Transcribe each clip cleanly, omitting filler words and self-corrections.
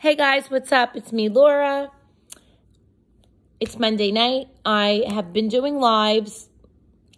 Hey guys, what's up? It's me, Laura. It's Monday night. I have been doing lives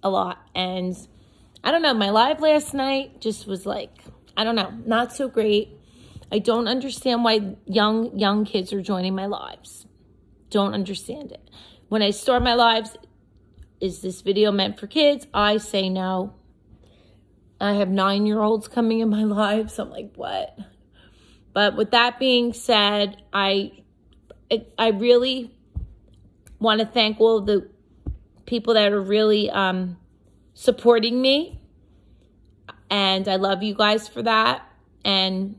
a lot, and I don't know, my live last night just was like, I don't know, not so great. I don't understand why young kids are joining my lives. Don't understand it. When I start my lives, is this video meant for kids? I say no. I have 9-year-olds coming in my lives. I'm like, what? But with that being said, I really want to thank all of the people that are really supporting me. And I love you guys for that. And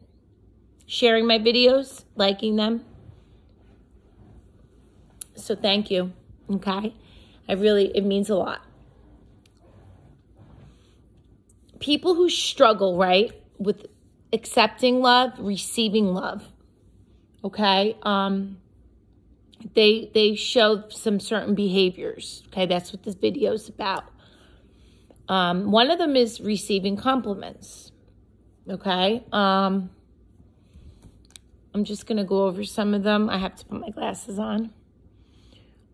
sharing my videos, liking them. So thank you, okay? It means a lot. People who struggle, right, with accepting love, receiving love, okay? They show some certain behaviors, okay? That's what this video is about. One of them is receiving compliments, okay? I'm just going to go over some of them. I have to put my glasses on.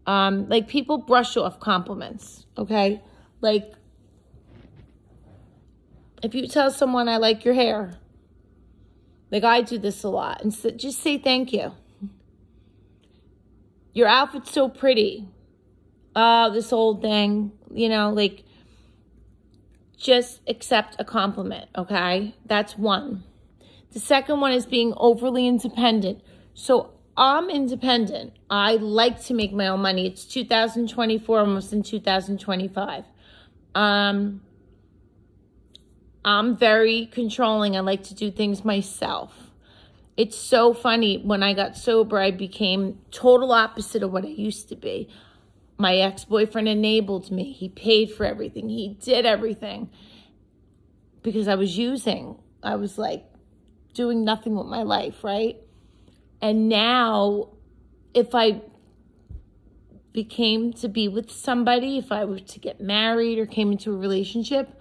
Like people brush off compliments, okay? Like if you tell someone, I like your hair, like I do this a lot, and so just say thank you. Your outfit's so pretty. Oh, this old thing, you know, like just accept a compliment, okay? That's one. The second one is being overly independent. So I'm independent. I like to make my own money. It's 2024, almost in 2025. I'm very controlling. I like to do things myself. It's so funny. When I got sober, I became total opposite of what I used to be. My ex-boyfriend enabled me. He paid for everything. He did everything because I was using. I was like doing nothing with my life, right? And now if I became to be with somebody, if I were to get married or came into a relationship,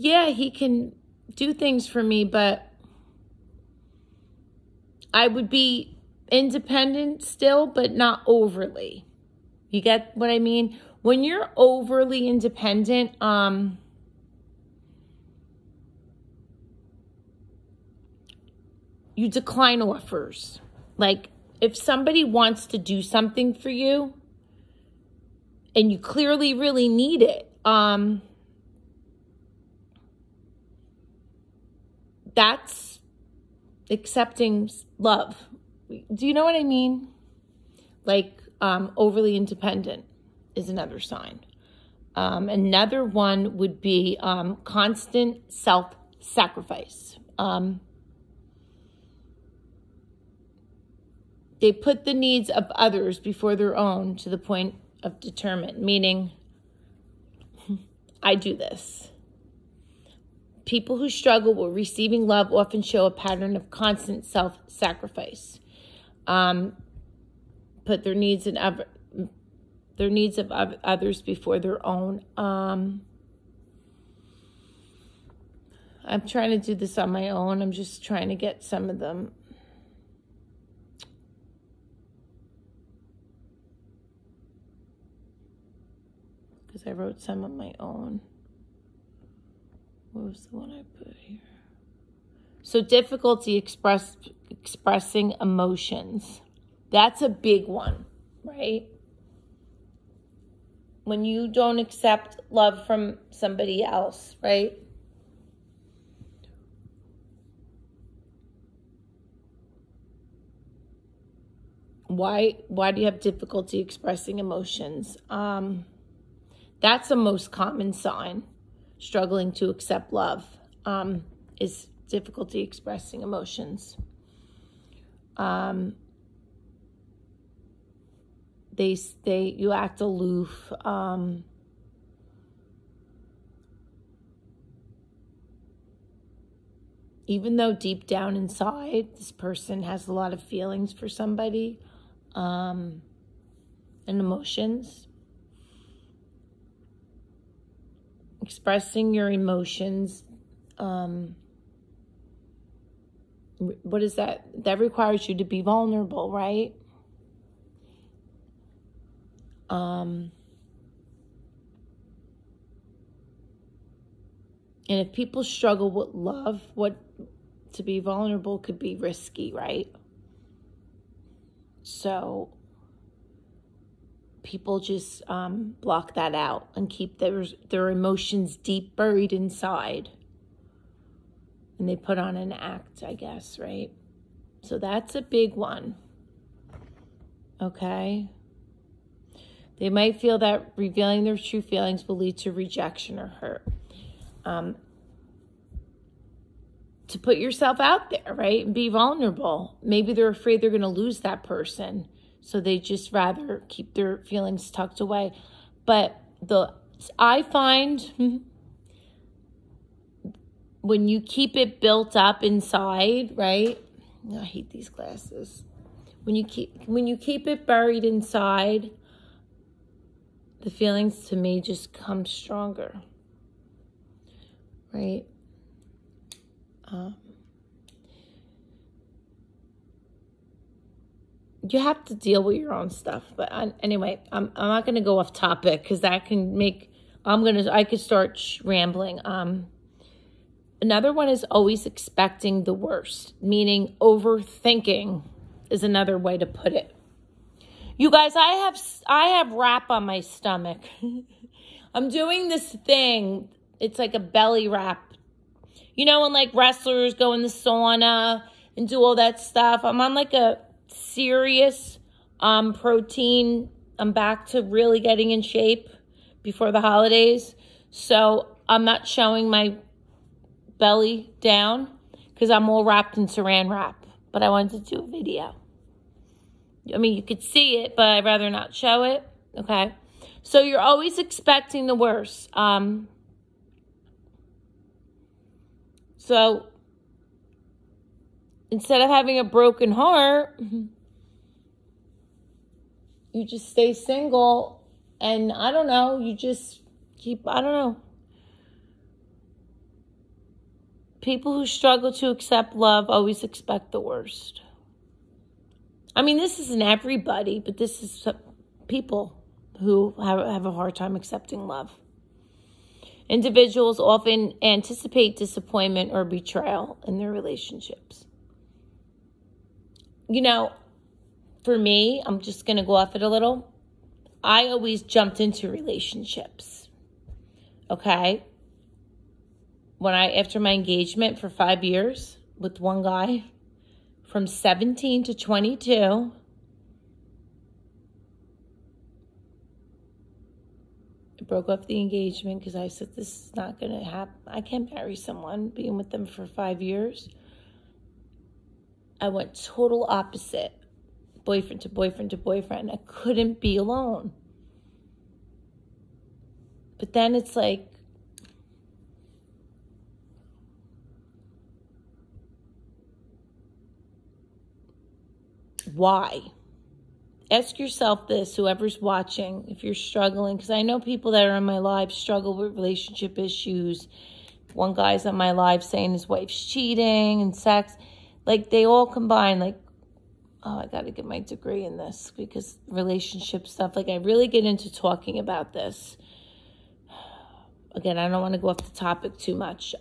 yeah, he can do things for me, but I would be independent still, but not overly. You get what I mean? When you're overly independent, you decline offers. Like if somebody wants to do something for you and you clearly really need it, that's accepting love. Do you know what I mean? Like overly independent is another sign. Another one would be constant self-sacrifice. They put the needs of others before their own to the point of determined, meaning I do this. People who struggle with receiving love often show a pattern of constant self-sacrifice. Put their needs of others before their own. I'm trying to do this on my own. I'm just trying to get some of them. Because I wrote some on my own. What was the one I put here? So difficulty expressing emotions. That's a big one, right? When you don't accept love from somebody else, right? Why do you have difficulty expressing emotions? That's the most common sign. Struggling to accept love is difficulty expressing emotions. You act aloof. Even though deep down inside, this person has a lot of feelings for somebody and emotions. Expressing your emotions What is that? That requires you to be vulnerable, right? And if people struggle with love, to be vulnerable could be risky, right? So people just block that out and keep their emotions deep buried inside. And they put on an act, I guess, right? So that's a big one. Okay? They might feel that revealing their true feelings will lead to rejection or hurt. To put yourself out there, right? And be vulnerable. Maybe they're afraid they're going to lose that person. So they just rather keep their feelings tucked away. But I find when you keep it built up inside, right? I hate these glasses. When you keep it buried inside, the feelings to me just come stronger, right? You have to deal with your own stuff. But anyway, I'm not going to go off topic because that can make, I could start rambling. Another one is always expecting the worst, meaning overthinking is another way to put it. You guys, I have wrap on my stomach. I'm doing this thing. It's like a belly wrap. You know, when like wrestlers go in the sauna and do all that stuff. I'm on like a serious protein. I'm back to really getting in shape before the holidays. So I'm not showing my belly down because I'm all wrapped in saran wrap. But I wanted to do a video. I mean, you could see it, but I'd rather not show it. Okay. So you're always expecting the worst. So instead of having a broken heart, you just stay single and I don't know, you just keep, I don't know. People who struggle to accept love always expect the worst. I mean, this isn't everybody, but this is people who have a hard time accepting love. Individuals often anticipate disappointment or betrayal in their relationships. You know, for me, I'm just going to go off it a little. I always jumped into relationships. Okay? After my engagement for 5 years with one guy, from 17 to 22, I broke off the engagement because I said, this is not going to happen. I can't marry someone, being with them for 5 years. I went total opposite, boyfriend to boyfriend to boyfriend. I couldn't be alone. But then it's like, why? Ask yourself this, whoever's watching, if you're struggling, because I know people that are in my live struggle with relationship issues. One guy's on my live saying his wife's cheating and sex. Like, they all combine, like, oh, I got to get my degree in this because relationship stuff, like, I really get into talking about this. Again, I don't want to go off the topic too much.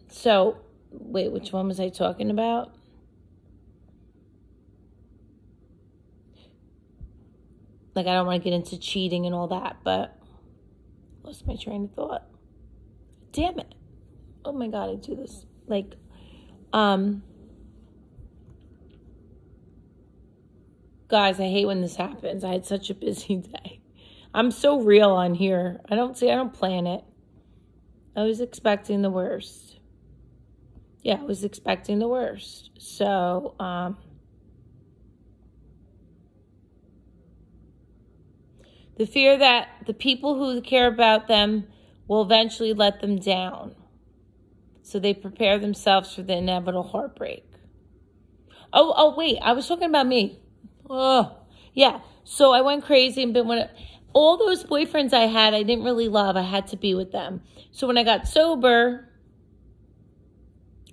So, wait, which one was I talking about? Like, I don't want to get into cheating and all that, but lost my train of thought. Damn it. Oh my God, I do this. Like, guys, I hate when this happens. I had such a busy day. I'm so real on here. I don't plan it. I was expecting the worst. Yeah, I was expecting the worst. So, the fear that the people who care about them will eventually let them down. So they prepare themselves for the inevitable heartbreak. Oh, wait, I was talking about me. Oh, yeah. So I went crazy and all those boyfriends I had, I didn't really love. I had to be with them. So when I got sober,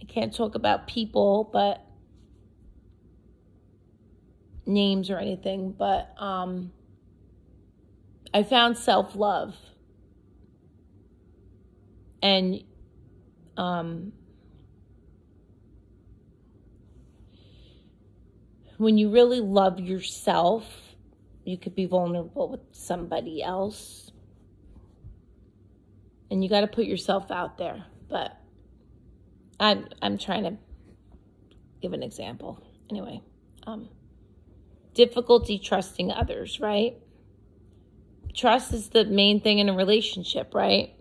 I can't talk about people, but names or anything, but I found self-love. And when you really love yourself, you could be vulnerable with somebody else. And you got to put yourself out there. But I'm trying to give an example. Anyway, difficulty trusting others, right? Trust is the main thing in a relationship, right?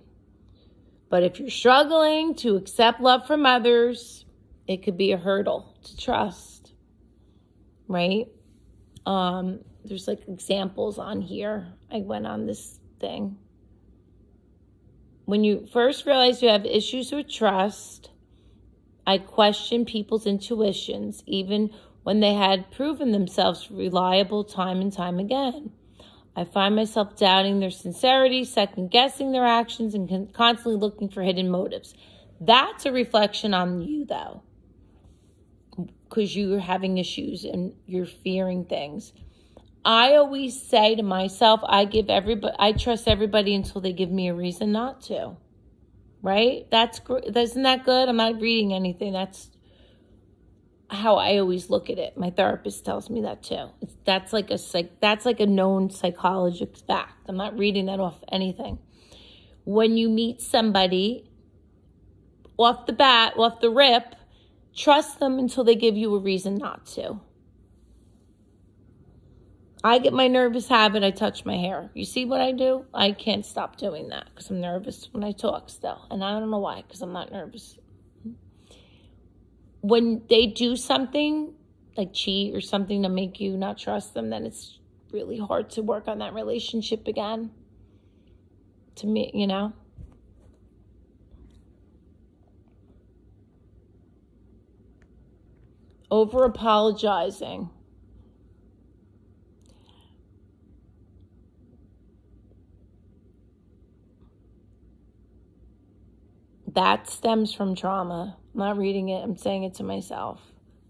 But if you're struggling to accept love from others, it could be a hurdle to trust, right? There's like examples on here. I went on this thing. When you first realize you have issues with trust, I question people's intuitions, even when they had proven themselves reliable time and time again. I find myself doubting their sincerity, second-guessing their actions, and constantly looking for hidden motives. That's a reflection on you, though, because you're having issues and you're fearing things. I always say to myself, I trust everybody until they give me a reason not to. Right? Isn't that good? I'm not reading anything. That's how I always look at it. My therapist tells me that too. That's like a known psychological fact. I'm not reading that off anything. When you meet somebody, off the rip, trust them until they give you a reason not to. I get my nervous habit, I touch my hair. You see what I do? I can't stop doing that because I'm nervous when I talk still. And I don't know why, because I'm not nervous. When they do something, like cheat or something to make you not trust them, then it's really hard to work on that relationship again. To me, you know? Over-apologizing. That stems from trauma. I'm not reading it. I'm saying it to myself.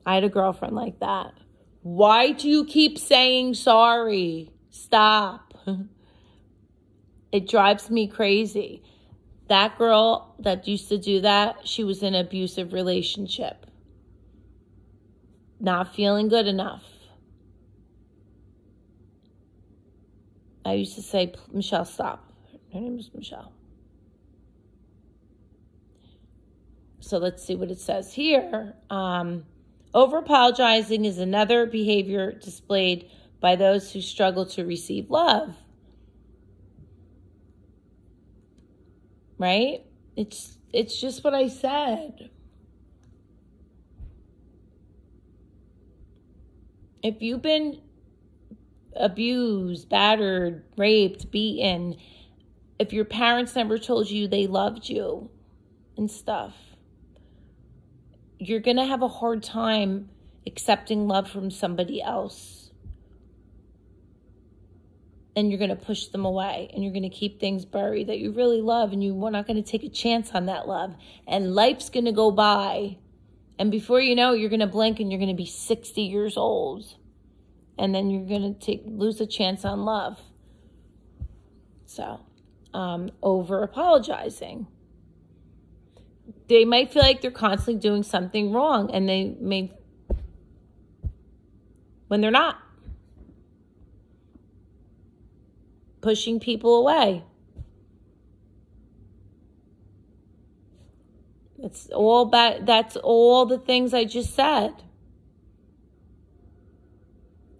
I had a girlfriend like that. Why do you keep saying sorry? Stop. It drives me crazy. That girl that used to do that, she was in an abusive relationship. Not feeling good enough. I used to say, Michelle, stop. Her name was Michelle. So let's see what it says here. Over-apologizing is another behavior displayed by those who struggle to receive love. Right? It's just what I said. If you've been abused, battered, raped, beaten, if your parents never told you they loved you and stuff, you're going to have a hard time accepting love from somebody else. And you're going to push them away. And you're going to keep things buried that you really love. And you're not going to take a chance on that love. And life's going to go by. And before you know it, you're going to blink and you're going to be 60 years old. And then you're going to lose a chance on love. So, over-apologizing. They might feel like they're constantly doing something wrong, and they may, when they're not. Pushing people away. That's all the things I just said.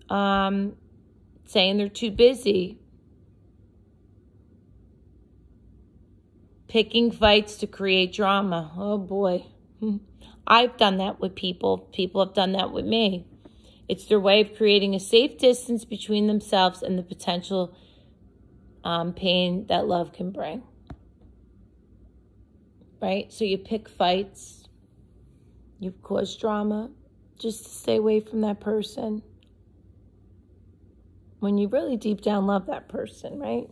Saying they're too busy. Picking fights to create drama. Oh, boy. I've done that with people. People have done that with me. It's their way of creating a safe distance between themselves and the potential pain that love can bring. Right? So you pick fights. You cause drama just to stay away from that person. when you really deep down love that person, right?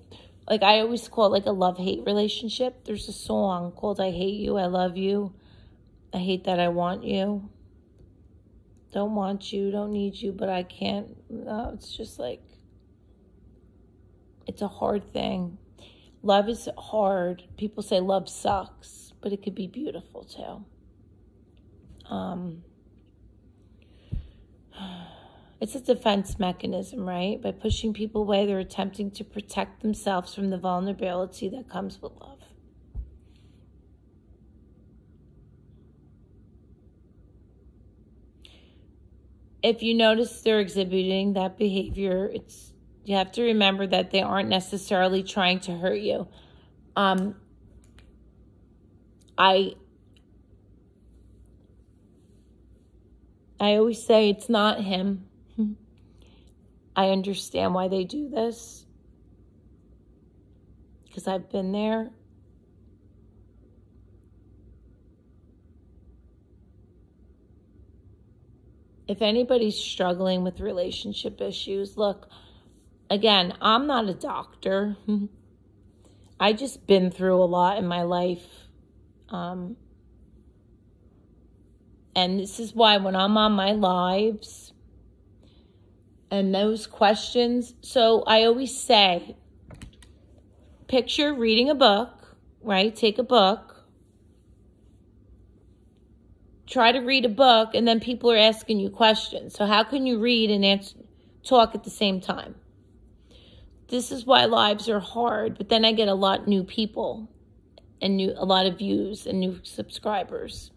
Like I always call it like a love-hate relationship. There's a song called I Hate You, I Love You. I hate that I want you. Don't want you, don't need you, but I can't. No, it's just like, it's a hard thing. Love is hard. People say love sucks, but it could be beautiful too. It's a defense mechanism, right? By pushing people away, they're attempting to protect themselves from the vulnerability that comes with love. If you notice they're exhibiting that behavior, you have to remember that they aren't necessarily trying to hurt you. I always say it's not him. I understand why they do this, because I've been there. If anybody's struggling with relationship issues, look, again, I'm not a doctor. I just been through a lot in my life. And this is why when I'm on my lives and those questions, so I always say, picture reading a book, right? Take a book. Try to read a book, and then people are asking you questions. So how can you read and talk at the same time? This is why lives are hard, but then I get a lot new people and a lot of views and new subscribers.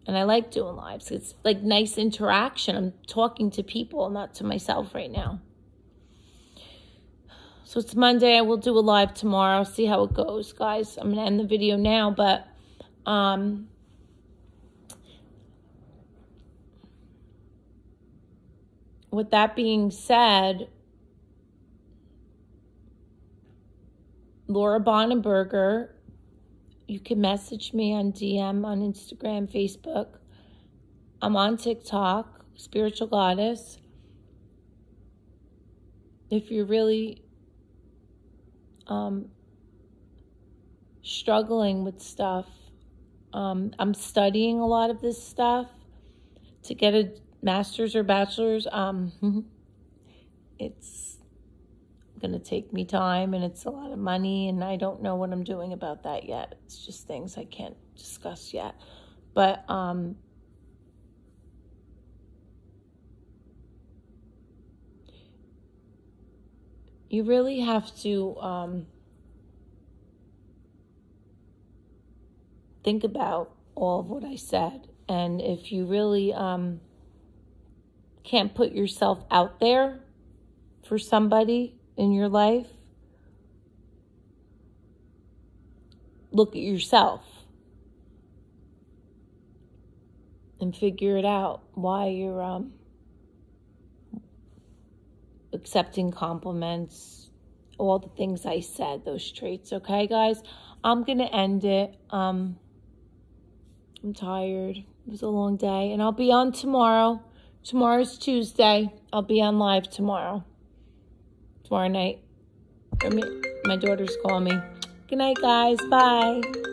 And I like doing lives. It's like nice interaction. I'm talking to people, not to myself right now. So it's Monday. I will do a live tomorrow. See how it goes, guys. I'm going to end the video now, but with that being said, Laura Bonenberger, you can message me on DM on Instagram, Facebook. I'm on TikTok, Spiritual Goddess. If you're really struggling with stuff, I'm studying a lot of this stuff to get a master's or bachelor's. It's going to take me time, and it's a lot of money, and I don't know what I'm doing about that yet. It's just things I can't discuss yet. But you really have to think about all of what I said. And if you really can't put yourself out there for somebody in your life, look at yourself and figure it out, why you're accepting compliments, all the things I said, those traits. Okay, guys? I'm going to end it. I'm tired. It was a long day. And I'll be on tomorrow. Tomorrow's Tuesday. I'll be on live tomorrow night. My daughter's calling me. Good night, guys. Bye.